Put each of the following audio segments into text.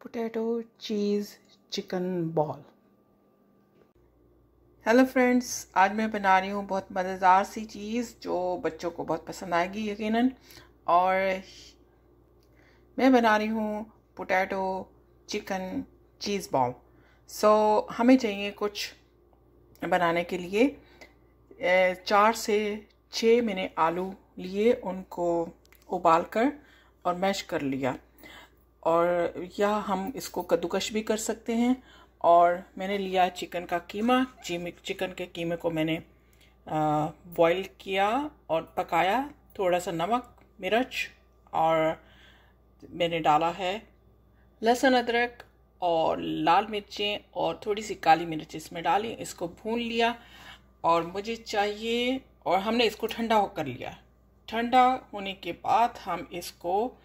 Potato चीज़ chicken ball. Hello friends, आज मैं बना रही हूँ बहुत मज़ेदार सी चीज़ जो बच्चों को बहुत पसंद आएगी यकीनन। और मैं बना रही हूँ पोटैटो चिकन चीज़ बॉल। हमें चाहिए कुछ बनाने के लिए 4 से 6 मैंने आलू लिए, उनको उबाल कर और मैश कर लिया। और या हम इसको कद्दूकश भी कर सकते हैं। और मैंने लिया चिकन का कीमा। चिकन के कीमे को मैंने बॉईल किया और पकाया। थोड़ा सा नमक, मिर्च, और मैंने डाला है लहसुन, अदरक और लाल मिर्चें और थोड़ी सी काली मिर्च इसमें डाली। इसको भून लिया और मुझे चाहिए, और हमने इसको ठंडा होकर लिया। ठंडा होने के बाद हम इसको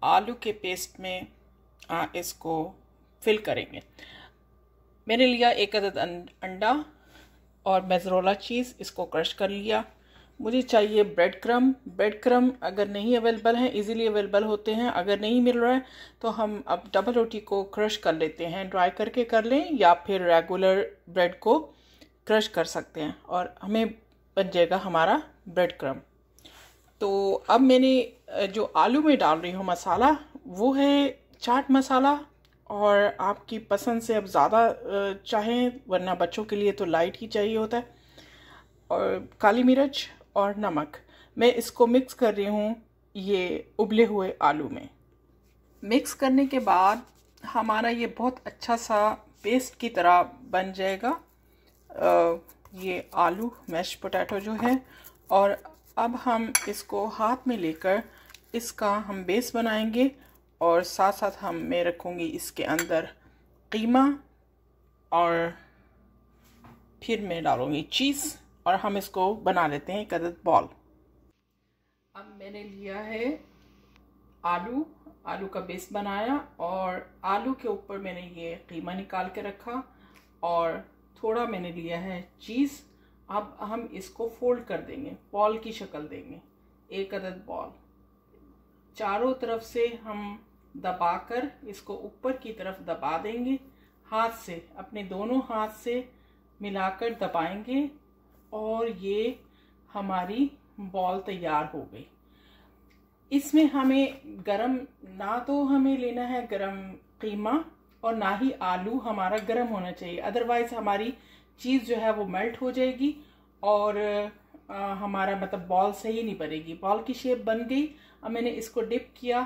आलू के पेस्ट में इसको फिल करेंगे। मैंने लिया 1 अदद अंडा और मोज़रेला चीज़, इसको क्रश कर लिया। मुझे चाहिए ब्रेड क्रम अगर नहीं अवेलेबल हैं, इजीली अवेलेबल होते हैं। अगर नहीं मिल रहा है तो हम अब डबल रोटी को क्रश कर लेते हैं, ड्राई करके कर लें, या फिर रेगुलर ब्रेड को क्रश कर सकते हैं और हमें बन जाएगा हमारा ब्रेड क्रम। तो अब मैंने जो आलू में डाल रही हूँ मसाला, वो है चाट मसाला। और आपकी पसंद से अब ज़्यादा चाहें, वरना बच्चों के लिए तो लाइट ही चाहिए होता है। और काली मिर्च और नमक। मैं इसको मिक्स कर रही हूँ ये उबले हुए आलू में। मिक्स करने के बाद हमारा ये बहुत अच्छा सा पेस्ट की तरह बन जाएगा ये आलू मैश पोटैटो जो है। और अब हम इसको हाथ में लेकर इसका हम बेस बनाएंगे, और साथ साथ मैं रखूँगी इसके अंदर कीमा, और फिर मैं डालूँगी चीज़, और हम इसको बना लेते हैं एक अदद बॉल। अब मैंने लिया है आलू का बेस बनाया, और आलू के ऊपर मैंने ये कीमा निकाल के रखा, और थोड़ा मैंने लिया है चीज़। अब हम इसको फोल्ड कर देंगे, बॉल की शक्ल देंगे, 1 अदद बॉल। चारों तरफ से हम दबाकर इसको ऊपर की तरफ दबा देंगे, हाथ से, अपने दोनों हाथ से मिलाकर दबाएंगे, और ये हमारी बॉल तैयार हो गई। इसमें हमें गरम ना तो हमें लेना है गरम कीमा, और ना ही आलू हमारा गरम होना चाहिए, अदरवाइज हमारी चीज़ जो है वो मेल्ट हो जाएगी और हमारा मतलब बॉल सही नहीं बनेगी। बॉल की शेप बन गई। अब मैंने इसको डिप किया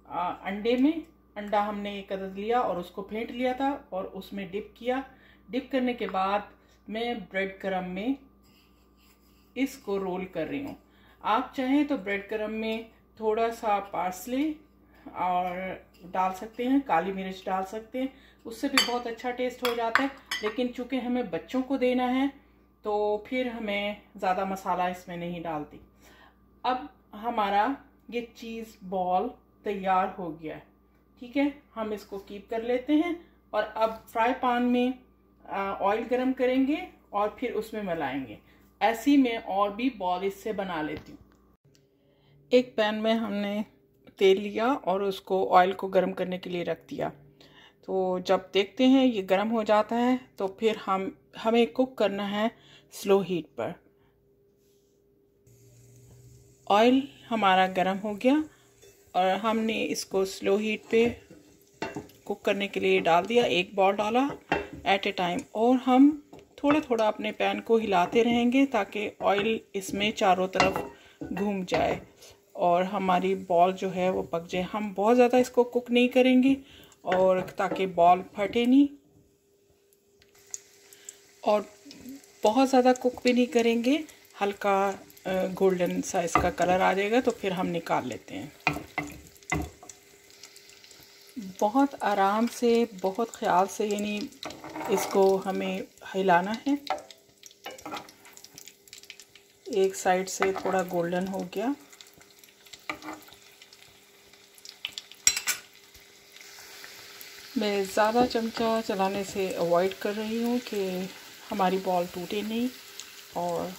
अंडे में। अंडा हमने 1 अदद लिया और उसको फेंट लिया था और उसमें डिप किया। डिप करने के बाद मैं ब्रेड क्रम में इसको रोल कर रही हूँ। आप चाहें तो ब्रेड क्रम में थोड़ा सा पार्सले और डाल सकते हैं, काली मिर्च डाल सकते हैं, उससे भी बहुत अच्छा टेस्ट हो जाता है। लेकिन चूंकि हमें बच्चों को देना है तो फिर हमें ज़्यादा मसाला इसमें नहीं डालती। अब हमारा ये चीज़ बॉल तैयार हो गया है। ठीक है, हम इसको कीप कर लेते हैं, और अब फ्राई पैन में ऑयल गरम करेंगे और फिर उसमें मिलाएंगे। ऐसी मैं और भी बॉल इससे बना लेती हूँ। एक पैन में हमने तेल लिया और उसको ऑयल को गर्म करने के लिए रख दिया। तो जब देखते हैं ये गर्म हो जाता है तो फिर हमें कुक करना है स्लो हीट पर। ऑयल हमारा गर्म हो गया और हमने इसको स्लो हीट पे कुक करने के लिए डाल दिया। 1 बॉल डाला एट ए टाइम, और हम थोड़ा थोड़ा अपने पैन को हिलाते रहेंगे ताकि ऑयल इसमें चारों तरफ घूम जाए और हमारी बॉल जो है वो पक जाए। हम बहुत ज़्यादा इसको कुक नहीं करेंगे, और ताकि बॉल फटे नहीं, और बहुत ज़्यादा कुक भी नहीं करेंगे। हल्का गोल्डन सा इसका कलर आ जाएगा तो फिर हम निकाल लेते हैं। बहुत आराम से, बहुत ख्याल से, यानी इसको हमें हिलाना है। एक साइड से थोड़ा गोल्डन हो गया। मैं ज़्यादा चमचा चलाने से अवॉइड कर रही हूँ कि हमारी बॉल टूटे नहीं, और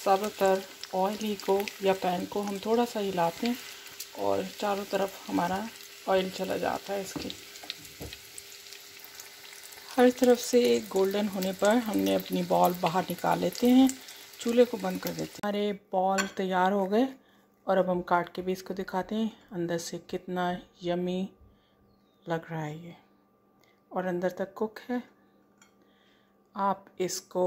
ज़्यादातर ऑयल ही को या पैन को हम थोड़ा सा हिलाते हैं और चारों तरफ हमारा ऑयल चला जाता है इसके। हर तरफ से गोल्डन होने पर हमने अपनी बॉल बाहर निकाल लेते हैं, चूल्हे को बंद कर देते हैं। हमारे बॉल तैयार हो गए और अब हम काट के भी इसको दिखाते हैं अंदर से कितना यमी लग रहा है ये, और अंदर तक कुक है। आप इसको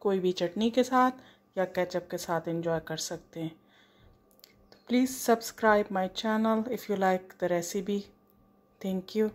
कोई भी चटनी के साथ या केचप के साथ एंजॉय कर सकते हैं। तो please subscribe my channel if you like the recipe. Thank you.